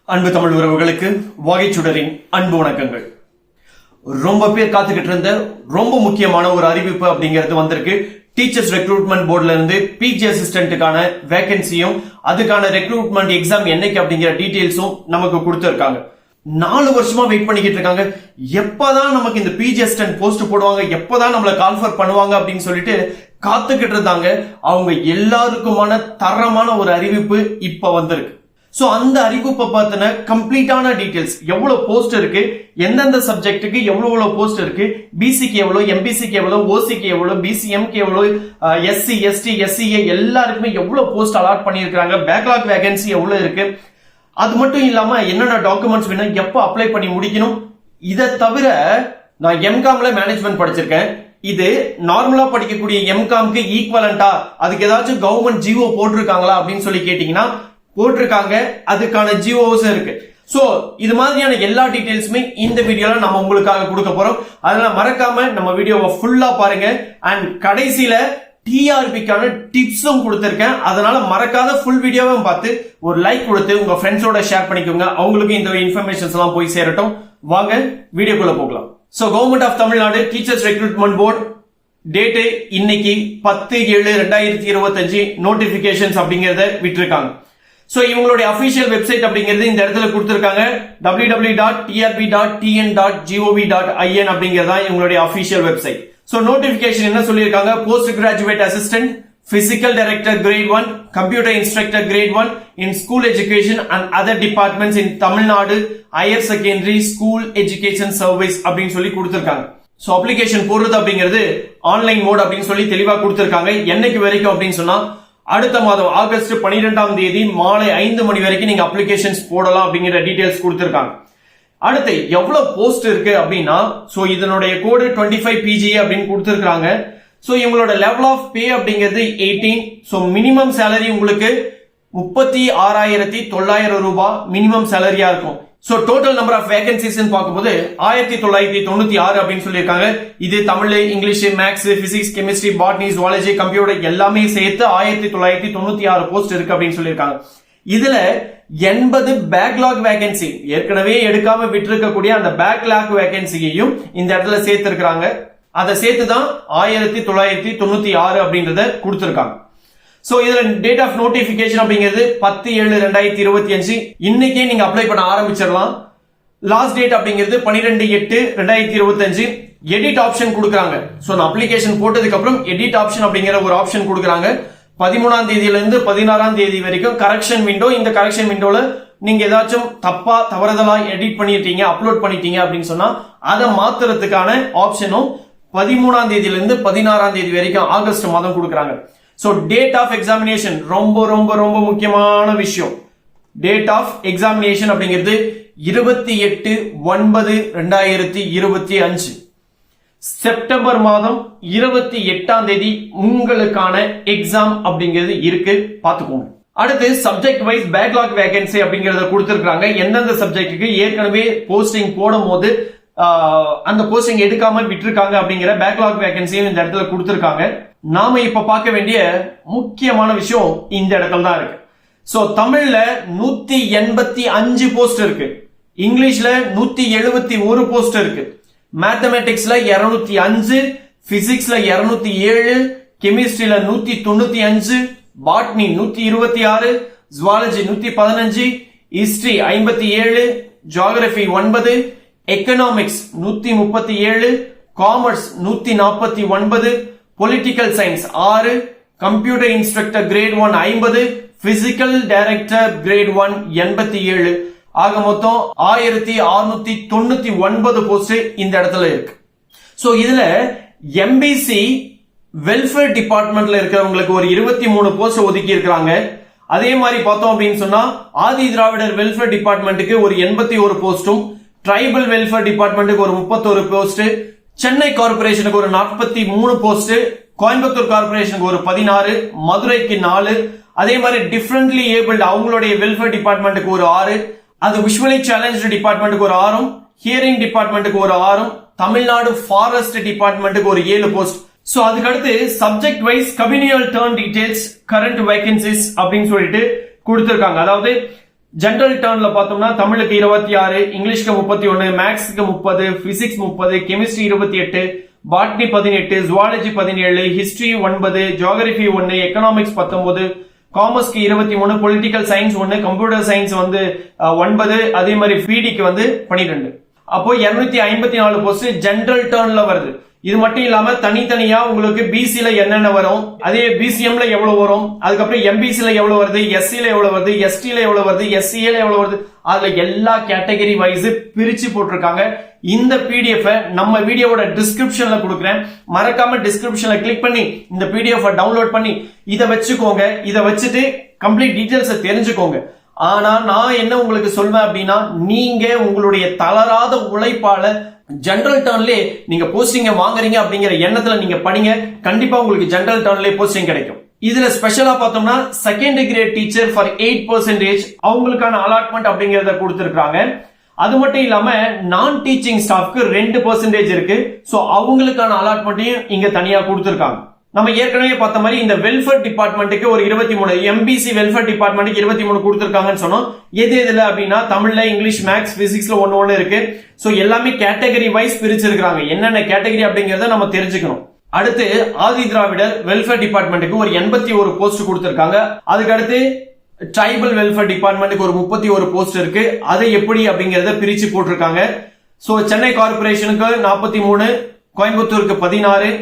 அன்பு தமிழ் உறவுகளுக்கு வாகைச்சுடரின் அன்பு வணக்கங்கள். ரொம்ப பேர் காத்துக்கிட்டு இருந்த ரொம்ப முக்கியமான ஒரு அறிவிப்பு அப்படிங்கிறது வந்திருக்கு. டீச்சர்ஸ் ரெக்ரூட்மெண்ட் போர்டுல இருந்து பிஜி அசிஸ்டன்ட்டுக்கான வேகன்சியும் அதுக்கான ரெக்ரூட்மெண்ட் எக்ஸாம் என்னைக்கு அப்படிங்கிற டீடைல்ஸும் நமக்கு கொடுத்திருக்காங்க. 4 வருஷமா வெயிட் பண்ணிக்கிட்டு இருக்காங்க. எப்பதான் நமக்கு இந்த பிஜி அசிஸ்டன்ட் போஸ்ட் போடுவாங்க, எப்பதான் நம்மளை கால்ஃபர் பண்ணுவாங்க அப்படின்னு சொல்லிட்டு காத்துக்கிட்டு இருந்தாங்க. அவங்க எல்லாருக்குமான தரமான ஒரு அறிவிப்பு இப்ப வந்திருக்கு. சோ அந்த அறிவிப்பை பார்த்தின கம்ப்ளீட்டான டீடைல்ஸ், எவ்வளவு போஸ்ட் இருக்கு, எந்தெந்த சப்ஜெக்ட்டுக்கு எவ்வளவு போஸ்ட் இருக்கு, பிசிக்கு எவ்வளவு, எம்பிசிக்கு எவ்வளவு, ஓசிக்கு எவ்வளவு, பிசிஎம்க்கு எவ்வளவு, எஸ்சி எஸ்டி எஸ்சிஏ எல்லாருக்குமே எவ்வளவு போஸ்ட் அலாட் பண்ணியிருக்காங்க, பேக்லாக் வேகன்சி எவ்வளவு இருக்கு, அது மட்டும் இல்லாம என்னென்ன டாக்குமெண்ட்ஸ் வேணும், எப்போ அப்ளை பண்ணி முடிக்கணும். இதை தவிர நான் எம்காம்ல மேனேஜ்மெண்ட் படிச்சிருக்கேன். இது நார்மலா படிக்கக்கூடிய எம்காம்க்கு ஈக்குவலண்டா, அதுக்கு ஏதாச்சும் கவர்மெண்ட் ஜிஓ போட்டிருக்காங்களா அப்படின்னு சொல்லி கேட்டீங்கன்னா போட்டிருக்காங்க. அதுக்கான ஜிஓஸ் இருக்கு. சோ இது மாதிரியான எல்லா டீடைல்ஸுமே இந்த வீடியோல நம்ம உங்களுக்காக கொடுக்க போறோம். அதனால மறக்காம நம்ம வீடியோவை ஃபுல்லா பாருங்க. அண்ட் கடைசியில டிஆர்பிக்கான டிப்ஸும் கொடுத்திருக்கேன். அதனால மறக்காத ஃபுல் வீடியோவை பார்த்து ஒரு லைக் கொடுத்து உங்க ஃப்ரெண்ட்ஸோட ஷேர் பண்ணிக்கோங்க. அவங்களுக்கு இந்த இன்ஃபர்மேஷன்ஸ் எல்லாம் போய் சேரட்டும். வாங்க வீடியோக்குள்ள போகலாம். So government of Tamil Nadu teachers recruitment board date இன்னைக்கு 10/7/2025 நோட்டிபிகேஷன்ஸ் அப்படிங்கறத விட்டுருக்காங்க. சோ இவங்களுடைய அபிஷியல் வெப்சைட் அப்படிங்கிறது இந்த இடத்துல கொடுத்திருக்காங்க. www.trb.tn.gov.in அப்படிங்கறதா இவங்களுடைய அபிஷியல் வெப்சைட். சோ நோட்டிபிகேஷன் என்ன சொல்லியிருக்காங்க? Post graduate assistant, physical director grade 1, computer instructor grade 1 in school education and other departments in Tamil Nadu higher secondary school education service அப்படின்னு சொல்லி கொடுத்திருக்காங்க. சோ அப்ளிகேஷன் போடுறது அப்படிங்கிறது ஆன்லைன் மோட் அப்படின்னு சொல்லி தெளிவா கொடுத்திருக்காங்க. என்னைக்கு வரைக்கும் அப்படின்னு சொன்னா அடுத்த மாதம் ஆகஸ்ட் 12ஆம் தேதி மாலை 5 மணி வரைக்கும் நீங்க அப்ளிகேஷன்ஸ் போடலாம் அப்படிங்கிற டீடைல்ஸ் கொடுத்திருக்காங்க. அடுத்து எவ்வளவு போஸ்ட் இருக்கு அப்படின்னா, சோ இதனுடைய கோடு 25 PGA அப்படின்னு கொடுத்திருக்காங்க. சோ இவங்களோட லெவல் ஆஃப் பே அப்படிங்கிறது 18. சோ மினிமம் சேலரி உங்களுக்கு 36,900 ரூபாய் மினிமம் சேலரியா இருக்கும். So total number of vacancies பார்க்கும்போது 1996 அப்படின்னு சொல்லியிருக்காங்க. இது Tamil, English, maths, physics, chemistry, botany, zoology, computer எல்லாமே சேர்த்து 1996 போஸ்ட் இருக்கு அப்படின்னு சொல்லியிருக்காங்க. இதுல 80 பேக்லாக் வேகன்சி, ஏற்கனவே எடுக்காம விட்டுருக்கக்கூடிய அந்த பேக்லாக் வேகன்சியையும் இந்த இடத்துல சேர்த்து இருக்கிறாங்க. அதை சேர்த்துதான் 1996 அப்படின்றத கொடுத்திருக்காங்க. சோ இதுல டேட் ஆஃப் நோட்டிபிகேஷன் அப்படிங்கிறது 10/7/2025. இன்னைக்கே நீங்க அப்ளை பண்ண ஆரம்பிச்சிடலாம். லாஸ்ட் டேட் அப்படிங்கிறது 12/8/2025. எடிட் ஆப்ஷன் கொடுக்குறாங்க. சோ நான் அப்ளிகேஷன் போட்டதுக்கு அப்புறம் எடிட் ஆப்ஷன் அப்படிங்கிற ஒரு ஆப்ஷன் கொடுக்குறாங்க. 13ஆம் தேதியில இருந்து 16ஆம் தேதி வரைக்கும் கரெக்ஷன் விண்டோ. இந்த கரெக்ஷன் விண்டோல நீங்க ஏதாச்சும் தப்பா தவறுதலா எடிட் பண்ணிட்டீங்க, அப்லோட் பண்ணிட்டீங்க அப்படின்னு சொன்னா அதை மாத்துறதுக்கான ஆப்ஷனும் 13ஆம் தேதியில இருந்து 16ஆம் தேதி வரைக்கும் ஆகஸ்ட் மாதம் கொடுக்குறாங்க. சோ டேட் ஆஃப் எக்ஸாமினேஷன் ரொம்ப ரொம்ப ரொம்ப முக்கியமான விஷயம். டேட் ஆஃப் எக்ஸாமினேஷன் அப்படிங்கிறது 28/9/2025 செப்டம்பர் மாதம் 28ஆம் தேதி உங்களுக்கான எக்ஸாம் அப்படிங்கிறது இருக்கு, பாத்துக்கோங்க. அடுத்து சப்ஜெக்ட் வைஸ் பேக்லாக் வேகன்சி அப்படிங்கறத கொடுத்திருக்காங்க. எந்தெந்த சப்ஜெக்டுக்கு ஏற்கனவே போஸ்டிங் போடும் போது அந்த போஸ்டிங் எடுக்காம விட்டுருக்காங்க அப்படிங்கிற பேக்லாக் வேகன்சியும் இந்த இடத்துல கொடுத்திருக்காங்க. நாம இப்ப பார்க்க வேண்டிய முக்கியமான விஷயம் இந்த இடத்துல தான் இருக்கு. சோ தமிழ்ல 185 போஸ்ட் இருக்கு, இங்கிலீஷ்ல 171 போஸ்ட் இருக்கு, மேத்தமேட்டிக்ஸ்ல 205, பிசிக்ஸ்ல 207, கெமிஸ்ட்ரியில 195, botany 126, zoology 115, history 57, geography 9, economics 137, commerce 149, political science 6, computer instructor grade 1 50, physical director grade 1 87. ஆக மொத்தம் 1699 போஸ்ட் இந்த இடத்துல இருக்கு. சோ இதுல எம்பிசி வெல்ஃபேர் டிபார்ட்மெண்ட்ல இருக்கிறவங்களுக்கு ஒரு 23 போஸ்ட் ஒதுக்கி இருக்காங்க. அதே மாதிரி பார்த்தோம் அப்படின்னு சொன்னா ஆதி திராவிடர் வெல்ஃபேர் டிபார்ட்மெண்ட்டுக்கு ஒரு 81 போஸ்டும், ட்ரைபல் வெல்ஃபேர் டிபார்ட்மெண்ட்டுக்கு ஒரு 31 போஸ்ட், சென்னை கார்பரேஷனுக்கு ஒரு 43 போஸ்ட், கோயம்புத்தூர் கார்பரேஷனுக்கு ஒரு 16, மதுரைக்கு 4, அதே மாதிரி டிஃபரண்ட்லி ஏபிள்ட் அவங்களுடைய வெல்ஃபேர் டிபார்ட்மெண்ட்டுக்கு ஒரு 6, அது விஷுவலி சேலஞ்ச்டு டிபார்ட்மெண்ட்டுக்கு ஒரு 6, ஹியரிங் டிபார்ட்மெண்ட்டுக்கு ஒரு 6, தமிழ்நாடு ஃபாரஸ்ட் டிபார்ட்மெண்ட்டுக்கு ஒரு 7 போஸ்ட். சோ அதுக்கு அடுத்து subject wise communal turn details current vacancies அப்படின்னு சொல்லிட்டு கொடுத்திருக்காங்க. அதாவது ஜெனரல் டர்ன்ல பார்த்தோம்னா தமிழுக்கு 26, இங்கிலீஷ்க்கு 31, மேக்ஸ்க்கு 30, physics 30, chemistry 28, botany 18, zoology 17, history 9, geography 1, economics 19, காமர்ஸ்க்கு 23, பொலிட்டிக்கல் சயின்ஸ் 1, கம்ப்யூட்டர் சயின்ஸ் 9, அதே மாதிரி பிடிக்கு 12. அப்போ 254 போஸ்ட் ஜெனரல் டர்ன்ல வருது. இது மட்டும் இல்லாம தனித்தனியா உங்களுக்கு பிசில என்னென்ன வரும், அதே பிசிஎம்ல எவ்வளவு வரும், அதுக்கப்புறம் எம்பிசில எவ்வளவு வருது, எஸ்சில எவ்வளவு வருது, எஸ்டில எவ்வளவு வருது, எஸ்சில எவ்வளவு வருது, அதுல எல்லா கேட்டகரி வைஸ் பிரிச்சு போட்டிருக்காங்க. இந்த பிடிஎஃப் நம்ம வீடியோவோட டிஸ்கிரிப்ஷன்ல கொடுக்குறேன். மறக்காம டிஸ்கிரிப்ஷன்ல கிளிக் பண்ணி இந்த பிடிஎஃப் டவுன்லோட் பண்ணி இதை வச்சுக்கோங்க. இதை வச்சுட்டு கம்ப்ளீட் டீடைல்ஸ் தெரிஞ்சுக்கோங்க. ஆனா நான் என்ன உங்களுக்கு சொல்வேன் அப்படின்னா, நீங்க உங்களுடைய தளராத உழைப்பால ஜெனரல் டர்ன்ல நீங்க போஸ்டிங் வாங்குறீங்க அப்படிங்கிற எண்ணத்துல நீங்க படிங்க. கண்டிப்பா உங்களுக்கு ஜெனரல் டர்ன்ல போஸ்டிங் கிடைக்கும். இதுல ஸ்பெஷலா பார்த்தோம்னா செகண்ட் கிரேட் டீச்சர் ஃபார் 8% அவங்களுக்கான அலாட்மெண்ட் அப்படிங்கறத கொடுத்திருக்காங்க. அது மட்டும் இல்லாம நான் டீச்சிங் ஸ்டாஃப்க்கு 2% இருக்கு. சோ அவங்களுக்கான அலாட்மெண்ட்டையும் இங்க தனியா கொடுத்திருக்காங்க. நம்ம ஏற்கனவே பார்த்த மாதிரி இந்த வெல்ஃபேர் டிபார்ட்மெண்ட்டுக்கு ஒரு 23, எம்பிசி வெல்ஃபேர் டிபார்ட்மெண்ட்டுக்கு 23 கொடுத்திருக்காங்கன்னு சொன்னோம். எது எதுல அப்படின்னா தமிழ்ல, இங்கிலீஷ், மேக்ஸ், பிசிக்ஸ்ல ஒன்னு இருக்கு. சோ எல்லாமே கேட்டகரி வைஸ் பிரிச்சிருக்காங்க. என்னென்ன கேட்டகரி அப்படிங்கறத நம்ம தெரிஞ்சுக்கணும். அடுத்து ஆதி திராவிடர் வெல்ஃபேர் டிபார்ட்மெண்ட்டுக்கு ஒரு 81 போஸ்ட் கொடுத்திருக்காங்க. அதுக்கு அடுத்து ட்ரைபல் வெல்ஃபேர் டிபார்ட்மெண்ட்டுக்கு ஒரு 31 போஸ்ட் இருக்கு. அதை எப்படி அப்படிங்கறத பிரிச்சு போட்டிருக்காங்க. சோ சென்னை கார்பரேஷனுக்கு 43, கோயம்புத்தூருக்கு 16,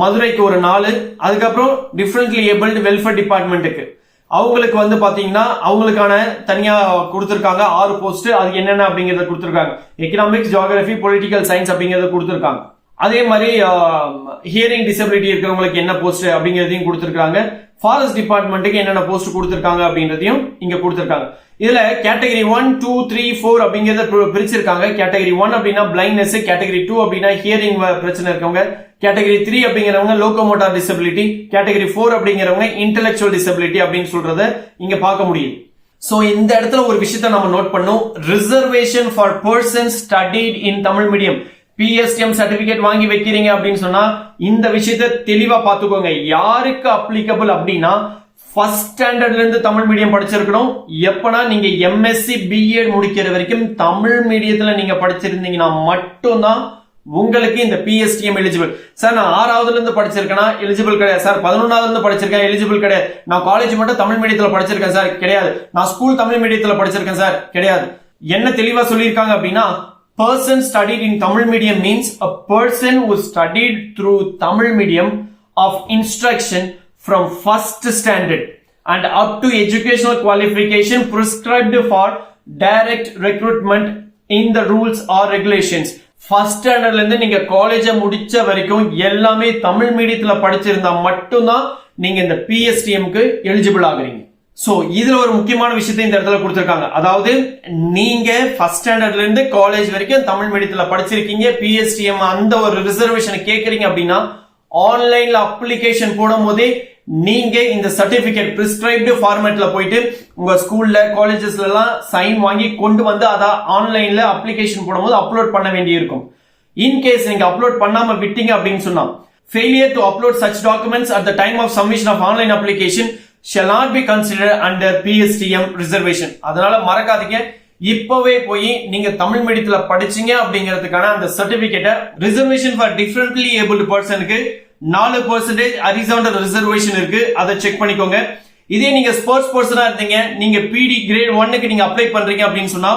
மதுரைக்கு ஒரு 4, அதுக்கப்புறம் டிஃபரெண்ட்லி ஏபிள்டு வெல்ஃபேர் டிபார்ட்மெண்ட்டுக்கு அவங்களுக்கு பாத்தீங்கன்னா அவங்களுக்கான தனியா கொடுத்திருக்காங்க 6 போஸ்ட். அது என்னென்ன அப்படிங்கறத கொடுத்திருக்காங்க. எக்கனாமிக்ஸ், ஜியோகிராபி, பொலிட்டிக்கல் சயின்ஸ் அப்படிங்கறத கொடுத்திருக்காங்க. அதே மாதிரி ஹியரிங் டிசபிலிட்டி இருக்கிறவங்களுக்கு என்ன போஸ்ட் அப்படிங்கறதையும் கொடுத்திருக்காங்க. ஃபாரஸ்ட் டிபார்ட்மெண்ட்டுக்கு என்னென்ன போஸ்ட் கொடுத்திருக்காங்க அப்படின்றதையும் இங்க கொடுத்திருக்காங்க. இதுல கேட்டகரி 1, 2, 3, 4 அப்படிங்கறத பிரிச்சிருக்காங்க. கேட்டகரி 1 அப்படின்னா பிளைண்ட்னஸ், கேட்டகரி 2 அப்படின்னா ஹியரிங் பிரச்சனை இருக்கவங்க, கேட்டகரி 3 அப்படிங்கிறவங்க லோகோமோட்டார் டிசபிலிட்டி, கேட்டகரி 4 அப்படிங்கிறவங்க இன்டெலெக்சுவல் டிசபிலிட்டி அப்படின்னு சொல்றத இங்க பார்க்க முடியும். சோ இந்த இடத்துல ஒரு விஷயத்தை நம்ம நோட் பண்ணோம். Reservation for persons studied in Tamil medium. PSTM certificate வாங்கி வைக்கிறீங்க அப்படின்னு சொன்னா இந்த விஷயத்தை தெளிவா பாத்துக்கோங்க. யாருக்கு அப்ளிகபிள் அப்படின்னா ஃபர்ஸ்ட் ஸ்டாண்டர்ட்ல இருந்து தமிழ் மீடியம் படிச்சிருக்கணும். எப்பனா நீங்க எம்எஸ்சி பிஎட் முடிக்கிற வரைக்கும் தமிழ் மீடியத்துல நீங்க படிச்சிருந்தீங்கன்னா மட்டும்தான் உங்களுக்கு இந்த பிஎஸ்டிஎம் எலிஜிபிள். சார் நான் 6வதுல இருந்து படிச்சிருக்கேனா எலிஜிபிள் கிடையாது. சார் 11வதுல இருந்து படிச்சிருக்கேன் எலிஜிபிள் கிடையாது. நான் காலேஜ் மட்டும் தமிழ் மீடியத்துல படிச்சிருக்கேன் சார் கிடையாது. நான் ஸ்கூல் தமிழ் மீடியத்துல படிச்சிருக்கேன் சார் கிடையாது. என்ன தெளிவா சொல்லியிருக்காங்க அப்படின்னா, person studied in Tamil medium means a person who studied through Tamil medium of instruction from first standard and up to educational qualification prescribed for direct recruitment in the rules or regulations. First ஸ்டாண்டர்ட்ல இருந்து நீங்க காலேஜ முடிச்ச வரைக்கும் எல்லாமே தமிழ் மீடியத்துல படிச்சிருந்தா மட்டும்தான் நீங்க இந்த பிஎஸ்டிஎம்க்கு எலிஜிபிள் ஆகுறீங்க. சோ இதுல ஒரு முக்கியமான விஷயத்தை இந்த இடத்துல கொடுத்திருக்காங்க. அதாவது நீங்க ஃபர்ஸ்ட் ஸ்டாண்டர்ட்ல இருந்து காலேஜ் வரைக்கும் தமிழ் மீடியத்துல படிச்சிருக்கீங்க, பிஎஸ்டிஎம் அந்த ஒரு ரிசர்வேஷன் கேக்குறீங்க அப்படின்னா ஆன்லைன்ல அப்ளிகேஷன் போடும் போதே நீங்க இந்த சர்டிபிகேட் பிரிஸ்கிரைப்டு ஃபார்மேட்ல போயிட்டு உங்க ஸ்கூல்ல காலேஜஸ்ல எல்லாம் சைன் வாங்கி கொண்டு வந்து அதை ஆன்லைன்ல அப்ளிகேஷன் போடும்போது அப்லோட் பண்ண வேண்டி இருக்கும். இன்கேஸ் நீங்க அப்லோட் பண்ணாம விட்டீங்க அப்படின்னு சொன்னா failure to upload such documents at the time of submission of online application shall not be considered under PSTM reservation. அதனால மறக்காதீங்க, இப்பவே போய் நீங்க தமிழ் மீடியத்துல படிச்சீங்க அப்படிங்கிறதுக்கான அந்த சர்டிபிகேட்டை ரிசர்வேஷன் ஃபார் டிஃபரெண்ட்லி ஏபிள்டு பர்சனுக்கு 4% ஹரிசாண்டல் ரிசர்வேஷன் இருக்கு, அதை செக் பண்ணிக்கோங்க. இதே நீங்க ஸ்போர்ட்ஸ் பர்சனா இருந்தீங்க, நீங்க பிடி கிரேட் 1க்கு நீங்க அப்ளை பண்றீங்க அப்படின்னு சொன்னா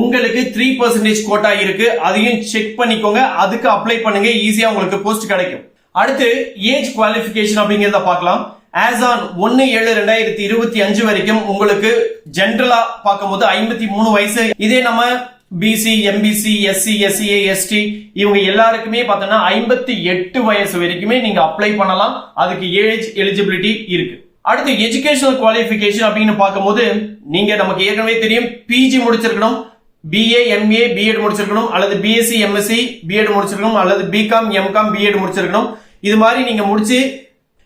உங்களுக்கு 3% கோட்டா இருக்கு, அதையும் செக் பண்ணிக்கோங்க. அதுக்கு அப்ளை பண்ணுங்க, ஈஸியா உங்களுக்கு போஸ்ட் கிடைக்கும். அடுத்து ஏஜ் குவாலிஃபிகேஷன் அப்படிங்கறத பார்க்கலாம். as on 1/7/2025 வரைக்கும் உங்களுக்கு ஜெனரலா பார்க்கும்போது 53 வயசு. இதே நம்ம BC, MBC, SC, SCA, ST இவங்க எல்லாருக்குமே பார்த்தோம்னா 58 வயசு வரைக்குமே நீங்க அப்ளை பண்ணலாம். அதுக்கு ஏஜ் எலிஜிபிலிட்டி இருக்கு. அடுத்து எஜுகேஷனல் குவாலிஃபிகேஷன் அப்படின்னு பார்க்கும்போது நீங்க நமக்கு ஏற்கனவே தெரியும் பிஜி முடிச்சிருக்கணும், பிஏ, எம்ஏ, பிஎட் முடிச்சிருக்கணும், அல்லது பிஎஸ்சி, எம்எஸ்சி, பிஎட் முடிச்சிருக்கணும், அல்லது பிகாம், எம்காம், பிஎட் முடிச்சிருக்கணும். இது மாதிரி நீங்க முடிச்சு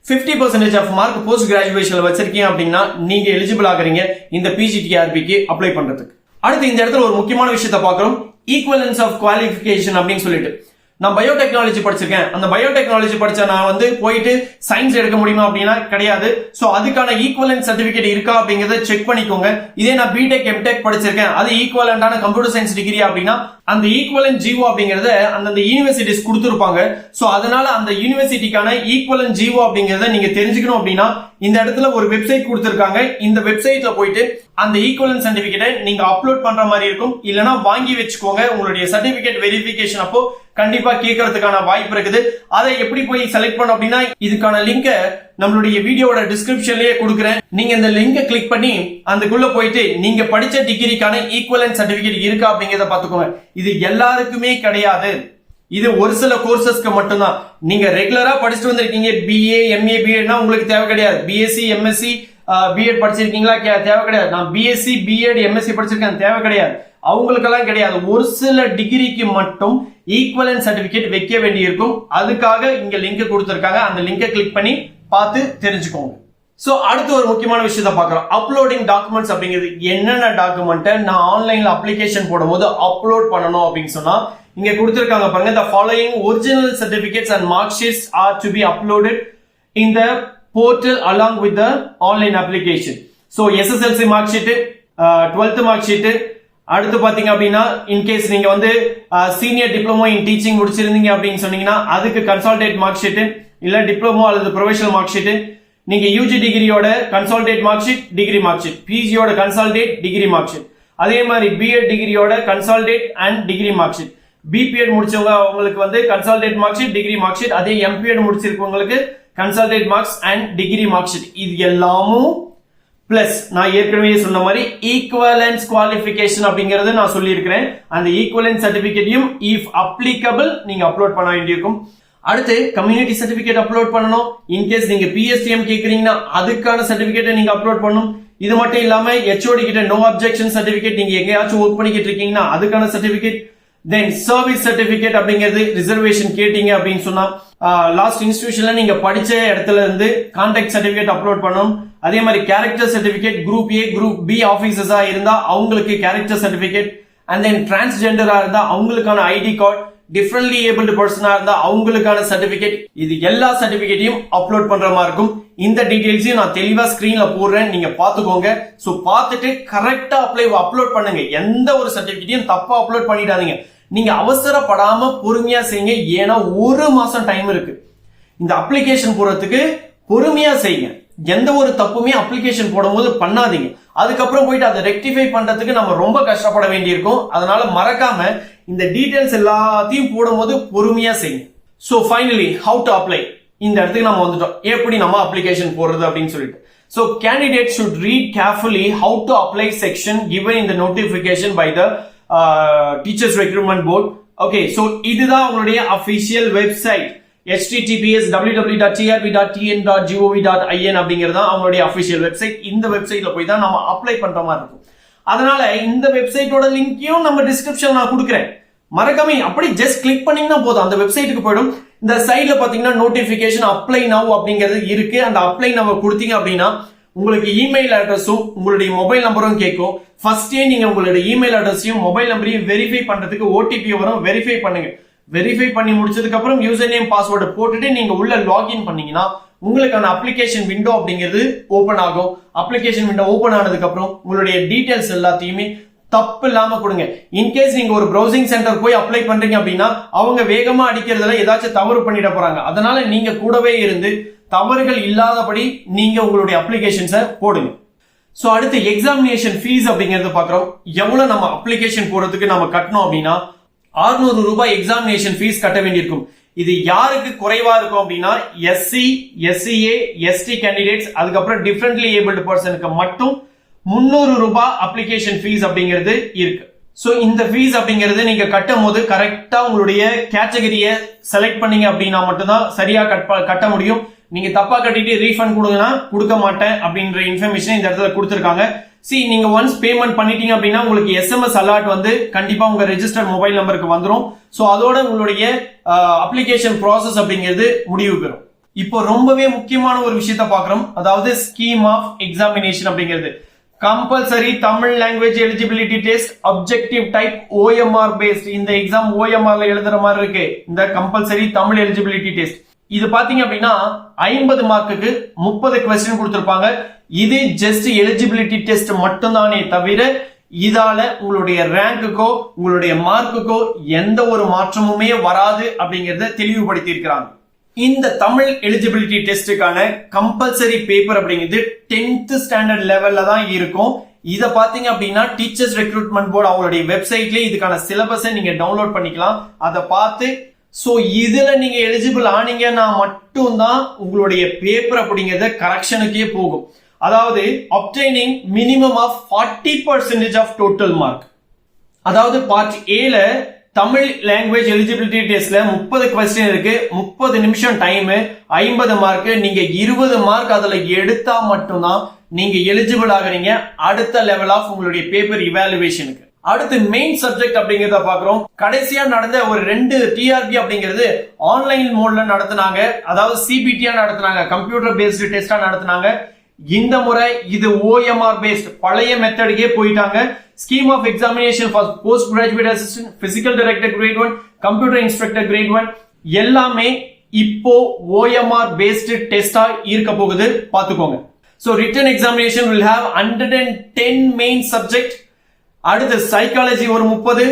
50% ஆஃப் மார்க் போஸ்ட் கிராஜுவேஷன்ல வச்சிருக்கீங்க அப்படின்னா நீங்க எலிஜிபிள் ஆகுறீங்க இந்த பிஜிடிஆர்பிக்கு அப்ளை பண்றதுக்கு. அடுத்து இந்த இடத்துல ஒரு முக்கியமான விஷயத்தை பார்க்கிறோம், ஈக்குவலன்ஸ் ஆஃப் குவாலிஃபிகேஷன் அப்படின்னு சொல்லிட்டு நான் பயோடெக்னாலஜி படிச்சிருக்கேன், அந்த பயோடெக்னாலஜி படிச்ச நான் வந்து போயிட்டு சயின்ஸ் எடுக்க முடியுமா அப்படின்னா கிடையாது. சோ அதுக்கான ஈக்குவலன்ட் சர்டிபிகேட் இருக்கா அப்படிங்கறத செக் பண்ணிக்கோங்க. இதே நான் பிடெக் எம்டெக் படிச்சிருக்கேன், அது ஈக்குவலண்டான கம்ப்யூட்டர் சயின்ஸ் டிகிரி அப்படின்னா அந்த ஈக்குவலன்ட் ஜிஓ அப்படிங்கறத அந்த யூனிவர்சிட்டிஸ் கொடுத்திருப்பாங்க. சோ அதனால அந்த யூனிவர்சிட்டிக்கான ஈக்குவலன்ட் ஜிஓ அப்படிங்கறத நீங்க தெரிஞ்சுக்கணும் அப்படின்னா இந்த இடத்துல ஒரு வெப்சைட் கொடுத்திருக்காங்க. இந்த வெப்சைட்ல போயிட்டு அந்த ஈக்குவலன்ட் சர்டிபிகேட்டை நீங்க அப்லோட் பண்ற மாதிரி இருக்கும். இல்லனா வாங்கி வச்சுக்கோங்க. உங்களுடைய சர்டிபிகேட் வெரிஃபிகேஷன் அப்போ கண்டிப்பா கேட்கறதுக்கான வாய்ப்பு இருக்குது. அதை எப்படி போய் செலக்ட் பண்ண அப்படின்னா இதுக்கான லிங்க நம்மளுடைய வீடியோட டிஸ்கிரிப்ஷன்லயே கொடுக்குறேன். நீங்க இந்த லிங்கை கிளிக் பண்ணி அதுக்குள்ள போயிட்டு நீங்க படிச்ச டிகிரிக்கான ஈக்குவலன்ட் சர்டிபிகேட் இருக்கா அப்படிங்கறத பாத்துக்கோங்க. இது எல்லாருக்குமே கிடையாது, இது ஒரு சில கோர்சஸ்க்கு மட்டும்தான். நீங்க ரெகுலரா படிச்சுட்டு வந்திருக்கீங்க, பிஏ எம்ஏ பிஎட்னா உங்களுக்கு தேவை கிடையாது. பிஎஸ்சி எம்எஸ்சி பிஎட் படிச்சிருக்கீங்களா தேவை கிடையாது. நான் பிஎஸ்சி பிஎட் எம்எஸ்சி படிச்சிருக்கேன் தேவை கிடையாது, அவங்களுக்கெல்லாம் கிடையாது. ஒரு சில டிகிரிக்கு மட்டும் ஈக்குவலன்ட் சர்டிபிகேட் வைக்க வேண்டி இருக்கும். அதுக்காக இங்க லிங்க் கொடுத்திருக்காங்க, அந்த லிங்கை கிளிக் பண்ணி பார்த்து தெரிஞ்சுக்கோங்க. சோ அடுத்து ஒரு முக்கியமான விஷயத்தை பார்க்கலாம். அப்லோடிங் டாக்குமெண்ட்ஸ் அப்படிங்கிறது என்னென்ன டாக்குமெண்ட்டை நான் ஆன்லைன்ல அப்ளிகேஷன் போடும்போது அப்லோட் பண்ணணும் அப்படின்னு சொன்னா இங்க கொடுத்திருக்காங்க பாருங்க. The following original certificates and mark sheets are to be uploaded in the portal along with the online application. So SSLC mark sheet, 12th mark sheet, அடுத்து பாத்தீங்க அப்படின்னா இன்கேஸ் நீங்க வந்து சீனியர் டிப்ளமோ இன் டீச்சிங் முடிச்சிருந்தீங்க அப்படின்னு சொன்னீங்கன்னா அதுக்கு consolidated mark sheet, இல்ல டிப்ளமோ அல்லது ப்ரொஃபஷனல் மார்க் ஷீட், நீங்க யூஜி டிகிரியோட consolidated mark sheet degree mark sheet, பிஜியோட கன்சால்டேட் டிகிரி மார்க் ஷீட், அதே மாதிரி பிஎட் டிகிரியோட consolidated and degree mark sheet, B P Ed முடிச்சவங்க அவங்களுக்கு வந்து consolidated mark sheet degree mark sheet, அதே எம்பிஎட் முடிச்சிருக்கவங்களுக்கு consolidated marks and degree mark sheet. இது எல்லாமும் பிளஸ் நான் ஏற்கனவே சொன்ன மாதிரி ஈக்குவலன்ஸ் குவாலிஃபிகேஷன் அப்படிங்கறது நான் சொல்லியிருக்கிறேன். அந்த ஈக்குவலன்ஸ் சர்டிபிகேட்டையும் இஃப் அப்ளிகபிள் நீங்க அப்லோட் பண்ண வேண்டியிருக்கும். அடுத்து கம்யூனிட்டி சர்டிபிகேட் அப்லோட் பண்ணணும். இன்கேஸ் நீங்க பிஎஸ்டிஎம் கேக்குறீங்கன்னா அதுக்கான சர்டிபிகேட்டை நீங்க அப்லோட் பண்ணணும். இது மட்டும் இல்லாம ஹெச்ஓடி கிட்ட நோ அப்ஜெக்ஷன் சர்டிபிகேட், நீங்க எங்கேயாச்சும் ஒர்க் பண்ணிக்கிட்டு இருக்கீங்கன்னா அதுக்கான சர்டிபிகேட், தென் சர்வீஸ் சர்டிபிகேட் அப்படிங்கிறது ரிசர்வேஷன் கேட்டீங்க அப்படின்னு சொன்னா லாஸ்ட் இன்ஸ்டிடியூஷன்ல நீங்க படிச்ச இடத்துல இருந்து கான்டாக்ட் சர்டிபிகேட் அப்லோட் பண்ணணும். அதே மாதிரி character certificate, group A group B ஆபீசர்ஸா இருந்தா அவங்களுக்கு கேரக்டர் சர்டிபிகேட், அண்ட் தென் டிரான்ஸ்ஜெண்டரா இருந்தா அவங்களுக்கான ஐடி கார்டு, டிஃபரன்ட்லி ஏபிள்டு பர்சனா இருந்தா அவங்களுக்கான சர்டிபிகேட், இது எல்லா சர்டிபிகேட்டையும் அப்லோட் பண்ற மாதிரி இருக்கும். இந்த டீடைல்ஸையும் நான் தெளிவா ஸ்கிரீன்ல போடுறேன், நீங்க பாத்துக்கோங்க. சோ பார்த்துட்டு கரெக்டா அப்லோட் பண்ணுங்க. எந்த ஒரு சர்டிபிகேட்டையும் தப்பா அப்லோட் பண்ணிடாதீங்க. நீங்க அவசரப்படாம பொறுமையா செய்யுங்க. ஏன்னா ஒரு மாசம் டைம் இருக்கு இந்த அப்ளிகேஷன் போடுறதுக்கு. பொறுமையா செய்யுங்க. எந்த ஒரு தப்புமே அப்ளிகேஷன் போடும்போது பண்ணாதீங்க. அதுக்கப்புறம் போயிட்டு அதை ரெக்டிஃபை பண்றதுக்கு நம்ம ரொம்ப கஷ்டப்பட வேண்டியிருக்கும். அதனால மறக்காம இந்த டீடைல்ஸ் எல்லாத்தையும் போடும்போது பொறுமையா செய்யுங்க. So finally how to apply, இந்த இடத்துக்கு நம்ம வந்துட்டோம். எப்படி நம்ம அப்ளிகேஷன் போடுறது அப்படின்னு சொல்லிட்டு. So candidates should read carefully how to apply section given in the notification by the Teachers Recruitment Board. Okay, so இதுதான் உங்களுடைய official website https://www.trb.tn.gov.in அப்படிங்கறது அவங்களுடைய அபிஷியல் வெப்சைட். இந்த வெப்சைட்ல போய் தான் நம்ம அப்ளை பண்ற மாதிரி இருக்கும். அதனால இந்த வெப்சைட்டோட லிங்கையும் நம்ம டிஸ்கிரிப்ஷன்ல நான் கொடுக்குறேன். மறக்காம அப்படி ஜஸ்ட் கிளிக் பண்ணீங்கன்னா போதும், அந்த வெப்சைட்டுக்கு போயிடும். இந்த சைட்ல பாத்தீங்கன்னா நோட்டிபிகேஷன் அப்ளை நவ் அப்படிங்கிறது இருக்கு. அந்த அப்ளை நவ் கொடுத்தீங்க அப்படின்னா உங்களுக்கு இமெயில் அட்ரஸும் உங்களுடைய மொபைல் நம்பரும் கேட்கும். ஃபர்ஸ்டே நீங்க உங்களுடைய இமெயில் அட்ரஸையும் மொபைல் நம்பரையும் வெரிஃபை பண்றதுக்கு ஓடிபி வரும், வெரிஃபை பண்ணுங்க. வெரிஃபை பண்ணி முடிச்சதுக்கு அப்புறம் யூசர் நேம் பாஸ்வேர்டு போட்டுட்டு நீங்க உள்ள லாகின் பண்ணீங்கன்னா உங்களுக்கான அப்ளிகேஷன் விண்டோ அப்படிங்கிறது ஓபன் ஆகும். அப்ளிகேஷன் விண்டோ ஓபன் ஆனதுக்கு அப்புறம் உங்களுடைய டீடைல்ஸ் எல்லாத்தையுமே தப்பு இல்லாம கொடுங்க. இன்கேஸ் நீங்க ஒரு ப்ரௌசிங் சென்டர் போய் அப்ளை பண்றீங்க அப்படின்னா அவங்க வேகமா அடிக்கிறதுல ஏதாச்சும் தவறு பண்ணிட போறாங்க. அதனால நீங்க கூடவே இருந்து தவறுகள் இல்லாதபடி நீங்க உங்களுடைய அப்ளிகேஷன்ஸை போடுங்க. சோ அடுத்து எக்ஸாமினேஷன் ஃபீஸ் அப்படிங்கறது பாக்குறோம். எவ்வளவு நம்ம அப்ளிகேஷன் போடுறதுக்கு நம்ம கட்டணும் அப்படின்னா 600 ரூபாய் எக்ஸாமினேஷன் ஃபீஸ் கட்ட வேண்டியிருக்கும். இது யாருக்கு குறைவா இருக்கும் அப்படின்னா எஸ்சி, எஸ்சிஏ, எஸ்டி கேண்டிடேட்ஸ், அதுக்கப்புறம் டிஃபரன்ட்லி ஏபிள்டு பர்சனுக்கு மட்டும் 300 ரூபாய் அப்ளிகேஷன் ஃபீஸ் அப்படிங்கிறது இருக்கு. சோ இந்த ஃபீஸ் அப்படிங்கிறது நீங்க கட்டும் போது கரெக்டா உங்களுடைய கேட்டகரியை செலக்ட் பண்ணீங்க அப்படின்னா மட்டும்தான் சரியா கட்ட முடியும். நீங்க தப்பா கட்டிட்டு ரீஃபண்ட் கொடுங்கன்னா கொடுக்க மாட்டேன் அப்படின்ற இன்ஃபர்மேஷன் இந்த இடத்துல கொடுத்திருக்காங்க. நீங்க ஒன்ஸ் பேமெண்ட் பண்ணிட்டீங்க அப்படின்னா உங்களுக்கு எஸ்எம்எஸ் அலர்ட் வந்து கண்டிப்பா உங்க ரெஜிஸ்டர் மொபைல் நம்பருக்கு வந்துடும். சோ அதோட உங்களுடைய அப்ளிகேஷன் ப்ராசஸ் அப்படிங்கிறது முடிவு பெறும். இப்போ ரொம்பவே முக்கியமான ஒரு விஷயத்த பாக்குறோம், அதாவது ஸ்கீம் ஆஃப் எக்ஸாமினேஷன் அப்படிங்கிறது. Compulsory Tamil language eligibility test objective type OMR based. இந்த எக்ஸாம் OMR ல எழுதுற மாதிரி இருக்கு இந்த கம்பல்சரி தமிழ் எலிஜிபிலிட்டி டெஸ்ட். இது பாத்தீங்க அப்படின்னா 50 மார்க்குக்கு 30 கொஸ்டின் கொடுத்திருப்பாங்க. இது ஜஸ்ட் எலிஜிபிலிட்டி டெஸ்ட் மட்டும்தானே தவிர இதால உங்களுடைய ரேங்குக்கோ உங்களுடைய மார்க்குக்கோ எந்த ஒரு மாற்றமுமே வராது அப்படிங்கறத தெளிவுபடுத்தி இருக்கிறாங்க. இந்த தமிழ் எலிஜிபிலிட்டி டெஸ்டுக்கான கம்பல்சரி பேப்பர் அப்படிங்கிறது 10th ஸ்டாண்டர்ட் லெவல்ல தான் இருக்கும். இத பாத்தீங்க அப்படின்னா டீச்சர்ஸ் ரெக்ரூட்மெண்ட் போர்டு அவங்களுடைய வெப்சைட்ல இதுக்கான சிலபஸை நீங்க டவுன்லோட் பண்ணிக்கலாம். அதை பார்த்து சோ இதுல நீங்க எலிஜிபிள் ஆனீங்கன்னா மட்டும்தான் உங்களுடைய பேப்பர் அப்படிங்கறத கரெக்ஷனுக்கே போகும். அதாவது obtaining minimum of 40% of total mark. அதாவது பார்ட் ஏல தமிழ் லாங்குவேஜ் எலிஜிபிலிட்டி டெஸ்ட்ல 30 கொஸ்டின் இருக்கு, 30 நிமிஷம் டைம், 50 மார்க். நீங்க 20 மார்க் அதுல எடுத்தா மட்டும்தான் நீங்க எலிஜிபிள் ஆகுறீங்க அடுத்த லெவல் ஆஃப் உங்களுடைய பேப்பர் இவாலுவேஷனுக்கு. அடுத்து மெயின் சப்ஜெக்ட் அப்படிங்கறத பாக்குறோம். கடைசியா நடந்த ஒரு 2 டிஆர்பி அப்படிங்கிறது ஆன்லைன் மோட்ல நடத்தினாங்க. அதாவது சிபிடியா நடத்தினாங்க, கம்ப்யூட்டர் பேஸ்டு டெஸ்டா நடத்தினாங்க. இந்த முறை இது OMR பேஸ்ட் பழைய மெத்தடுக்கே போயிட்டாங்க. Scheme of examination for post graduate assistant, physical director grade 1, computer instructor grade 1 எல்லாமே இப்போ OMR பேஸ்ட் டெஸ்டா இருக்க போகுது பாத்துக்கோங்க. So written examination will have 110 main subject. அடுத்து சைக்காலஜி ஒரு 30,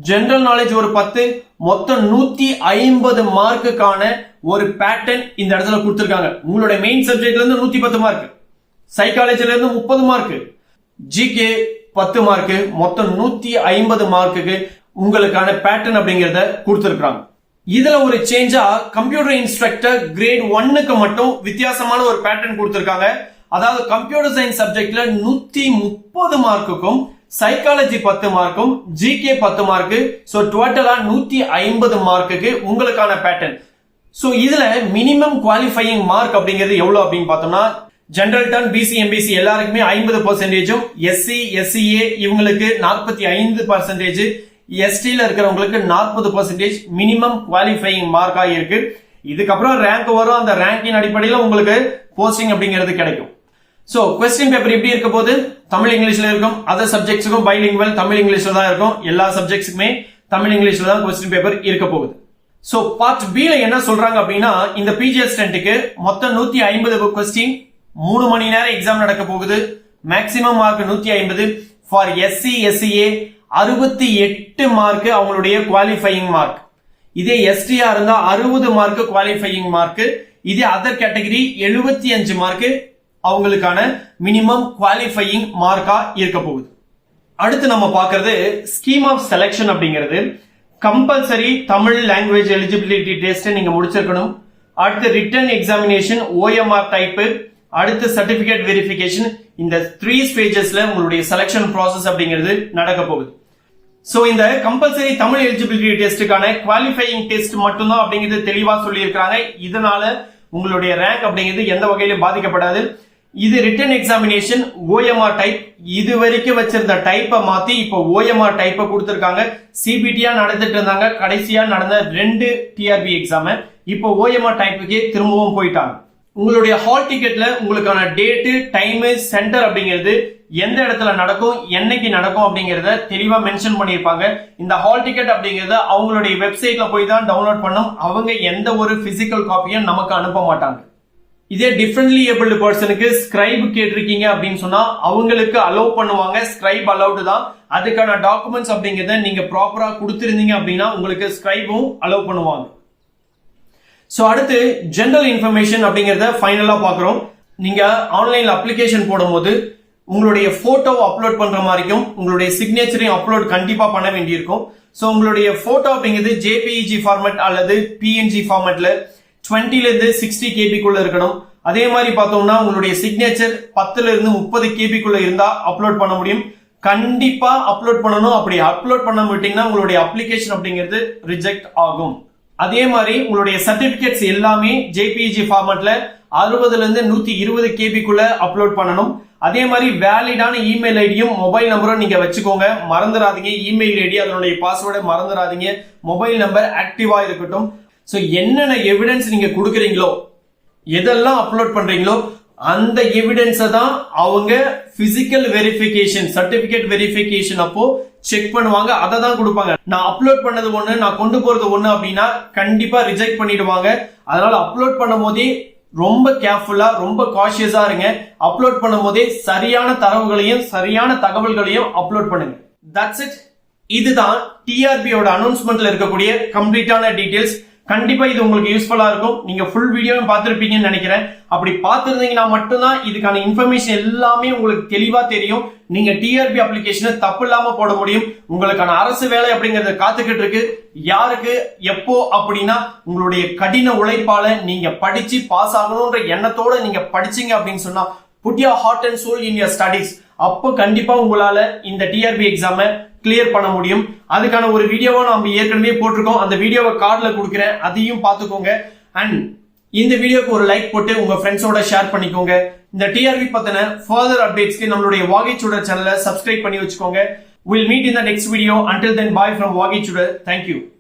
ஜெனரல் நாலேஜ் ஒரு 10, மொத்தம் 150 மார்க்குக்கான ஒரு பேட்டர்ன் இந்த இடத்துல கொடுத்திருக்காங்க. உங்களுடைய மெயின் சப்ஜெக்ட்ல இருந்து 110 மார்க், சைக்காலஜில இருந்து 30 மார்க், ஜிகே 10 மார்க், மொத்தம் 150 மார்க்குக்கு உங்களுக்கான பேட்டர்ன் அப்படிங்கறத கொடுத்திருக்காங்க. இதுல ஒரு சேஞ்சா கம்ப்யூட்டர் இன்ஸ்ட்ரக்டர் கிரேட் 1க்கு மட்டும் வித்தியாசமான ஒரு பேட்டர்ன் கொடுத்திருக்காங்க. அதாவது கம்ப்யூட்டர் சயின்ஸ் சப்ஜெக்ட்ல 130 மார்க்குக்கும் சைக்காலஜி 10 மார்க்கும் ஜிகே 10 மார்க், சோ டோட்டலா 150 மார்க்குக்கு உங்களுக்கான பேட்டர்ன். சோ இதுல மினிமம் குவாலிஃபையிங் மார்க் அப்படிங்கிறது எவ்வளவு அப்படின்னு பார்த்தோம்னா ஜெனரல் டர்ன் பிசி எம்பிசி எல்லாருக்குமே 50%, எஸ்சி எஸ்சிஏ இவங்களுக்கு 45%, எஸ்டில இருக்கிறவங்களுக்கு 40% மினிமம் குவாலிஃபையிங் மார்க்கா இருக்கு. இதுக்கப்புறம் ரேங்க் வரும், அந்த ரேங்கின் அடிப்படையில் உங்களுக்கு போஸ்டிங் அப்படிங்கிறது கிடைக்கும். சோ கொஸ்டின் பேப்பர் எப்படி இருக்க போது தமிழ் இங்கிலீஷ்ல இருக்கும். அதர் சப்ஜெக்ட்ஸுக்கும் பைலிங்குவல் தமிழ் இங்கிலீஷ்ல தான் இருக்கும். எல்லா சப்ஜெக்ட்ஸுக்குமே தமிழ் இங்கிலீஷ்ல தான் கொஸ்டின் பேப்பர் இருக்க போகுது. சோ பார்ட் பி ல என்ன சொல்றாங்க அப்படின்னா இந்த பிஜிஎஸ் டென்ட்க்கு மொத்தம் 150 கொஸ்டின், 3 மணி நேரம் எக்ஸாம் நடக்க போகுது. Maximum mark 150. For SC SCA 68 mark அவங்களுடைய குவாலிஃபையிங் மார்க். இதே எஸ்டியா இருந்தா 60 மார்க் குவாலிஃபையிங் மார்க். இதே அதர் கேட்டகரி 75 மார்க் அவங்களுக்கான மினிமம் குவாலிஃபையிங் மார்க்கா இருக்க போகுது. அடுத்து நம்ம பார்க்கிறது ஸ்கீம் ஆஃப் செலக்ஷன் அப்படிங்கிறது. Compulsory Tamil language eligibility test நீங்க முடிச்சிருக்கணும். அடுத்து ரிட்டன் எக்ஸாமினேஷன் OMR டைப், அடுத்து சர்டிபிகேட் வெரிஃபிகேஷன். இந்த 3 ஸ்டேஜஸ்ல உங்களுடைய செலக்ஷன் ப்ராசஸ் அப்படிங்கிறது நடக்க போகுது. சோ இந்த கம்பல்சரி தமிழ் எலிஜிபிலிட்டி டெஸ்டுக்கான குவாலிஃபையிங் டெஸ்ட் மட்டும்தான் அப்படிங்கிறது தெளிவா சொல்லி இருக்காங்க. இதனால உங்களுடைய ரேங்க் அப்படிங்கிறது எந்த வகையிலும் பாதிக்கப்படாது. இது ரிட்டன் எக்ஸாமினேஷன் OMR டைப். இது வரைக்கும் வச்சிருந்த டைப்பை மாத்தி இப்போ OMR டைப்பை கொடுத்திருக்காங்க. சிபிடியா நடந்துட்டு இருந்தாங்க, கடைசியா நடந்த 2 டிஆர்பி எக்ஸாம் இப்போ OMR டைப்புக்கே திரும்பவும் போயிட்டாங்க. உங்களுடைய ஹால் டிக்கெட்ல உங்களுக்கான டேட்டு, டைம், சென்டர் அப்படிங்கிறது எந்த இடத்துல நடக்கும், என்னைக்கு நடக்கும் அப்படிங்கறத தெளிவா மென்ஷன் பண்ணிருப்பாங்க. இந்த ஹால் டிக்கெட் அப்படிங்கறத அவங்களுடைய வெப்சைட்ல போய் தான் டவுன்லோட் பண்ணும். அவங்க எந்த ஒரு பிசிக்கல் காப்பியும் நமக்கு அனுப்ப மாட்டாங்க. இதே டிஃபரெண்ட்லி ஏபிள்டு பர்சனுக்கு ஸ்கிரைப் கேட்டிருக்கீங்க அப்படின்னு சொன்னா அவங்களுக்கு அலோவ் பண்ணுவாங்க. ஸ்கிரைப் அலௌடு தான். அதுக்கான டாக்குமெண்ட்ஸ் அப்படிங்கறத நீங்க ப்ராப்பரா கொடுத்திருந்தீங்க அப்படின்னா உங்களுக்கு ஸ்கிரைபும் அலோவ் பண்ணுவாங்க. சோ அடுத்து ஜெனரல் இன்ஃபர்மேஷன் அப்படிங்கறத ஃபைனலா பாக்குறோம். நீங்க ஆன்லைன்ல அப்ளிகேஷன் போடும்போது உங்களுடைய போட்டோவை அப்லோட் பண்ற மாதிரிக்கும் உங்களுடைய சிக்னேச்சரையும் அப்லோட் கண்டிப்பா பண்ண வேண்டியிருக்கும். சோ உங்களுடைய போட்டோ அப்படிங்கிறது JPEG ஃபார்மேட் அல்லது PNG ஃபார்மேட்ல 20 ல இருந்து 60 KB குள்ள இருக்கணும். அதே மாதிரி பார்த்தோம்னா உங்களுடைய சிக்னேச்சர் 10 ல இருந்து 30 KB குள்ள இருந்தா அப்லோட் பண்ண முடியும். கண்டிப்பா அப்லோட் பண்ணணும். அப்படி அப்லோட் பண்ண விட்டீங்கன்னா உங்களுடைய அப்ளிகேஷன் அப்படிங்கிறது ரிஜெக்ட் ஆகும். அதே மாதிரி உங்களுடைய சர்டிபிகேட்ஸ் எல்லாமே JPEG ஃபார்மேட்ல 60 ல இருந்து 120 KB குள்ள அப்லோட் பண்ணணும். அதே மாதிரி வேலிடான இமெயில் ஐடியும் மொபைல் நம்பரும் நீங்க வச்சுக்கோங்க, மறந்துடாதீங்க. இமெயில் ஐடி அதனுடைய பாஸ்வேர்டை மறந்துடாதீங்க. மொபைல் நம்பர் ஆக்டிவா இருக்கட்டும். சோ என்னென்ன எவிடன்ஸ் நீங்க கொடுக்குறீங்களோ, எதெல்லாம் அப்லோட் பண்றீங்களோ அந்த எவிடன்ஸை தான் அவங்க பிசிக்கல் வெரிஃபிகேஷன் சர்டிபிகேட் வெரிஃபிகேஷன் அப்போ செக் பண்ணுவாங்க, அதை தான் கொடுப்பாங்க. நான் அப்லோட் பண்ணது ஒண்ணு, நான் கொண்டு போறது ஒண்ணு அப்படின்னா கண்டிப்பா ரிஜெக்ட் பண்ணிடுவாங்க. அதனால அப்லோட் பண்ணும் போதே ரொம்ப கேர்ஃபுல்லா, ரொம்ப காஷியஸா இருங்க. அப்லோட் பண்ணும் போதே சரியான தரவுகளையும் சரியான தகவல்களையும் அப்லோட் பண்ணுங்க. That's it. இதுதான் டிஆர்பியோட அனௌன்ஸ்மெண்ட்ல இருக்கக்கூடிய கம்ப்ளீட்டான டீடைல்ஸ். கண்டிப்பா இது உங்களுக்கு யூஸ்ஃபுல்லா இருக்கும். நீங்க ஃபுல் வீடியோவும் பார்த்திருப்பீங்கன்னு நினைக்கிறேன். அப்படி பார்த்திருந்தீங்கன்னா மட்டும்தான் இதுக்கான இன்ஃபர்மேஷன் எல்லாமே உங்களுக்கு தெளிவா தெரியும். நீங்க டிஆர்பி அப்ளிகேஷனை தப்பு இல்லாம போட முடியும். உங்களுக்கான அரசு வேலை அப்படிங்கறத காத்துக்கிட்டு இருக்கு. யாருக்கு எப்போ அப்படின்னா உங்களுடைய கடின உழைப்பால நீங்க படிச்சு பாஸ் ஆகணும்ன்ற எண்ணத்தோட நீங்க படிச்சீங்க அப்படின்னு சொன்னா put your heart and soul in your studies. அப்போ கண்டிப்பா உங்களால இந்த டிஆர்பி எக்ஸாமை கிளியர் பண்ண முடியும். அதுக்கான ஒரு வீடியோவை நம்ம ஏற்கனவே போட்டிருக்கோம். அந்த வீடியோவை கார்டுல கொடுக்குறேன், அதையும் பார்த்துக்கோங்க. அண்ட் இந்த வீடியோக்கு ஒரு லைக் போட்டு உங்க ஃப்ரெண்ட்ஸோட ஷேர் பண்ணிக்கோங்க. இந்த டிஆர்பி பத்தின ஃபர்தர் அப்டேட்ஸ்க்கு நம்மளுடைய வாகைச்சுடர் சேனலை சப்ஸ்கிரைப் பண்ணி வச்சுக்கோங்க. We'll meet in the next video. Until then, bye from Vagichudar. Thank you.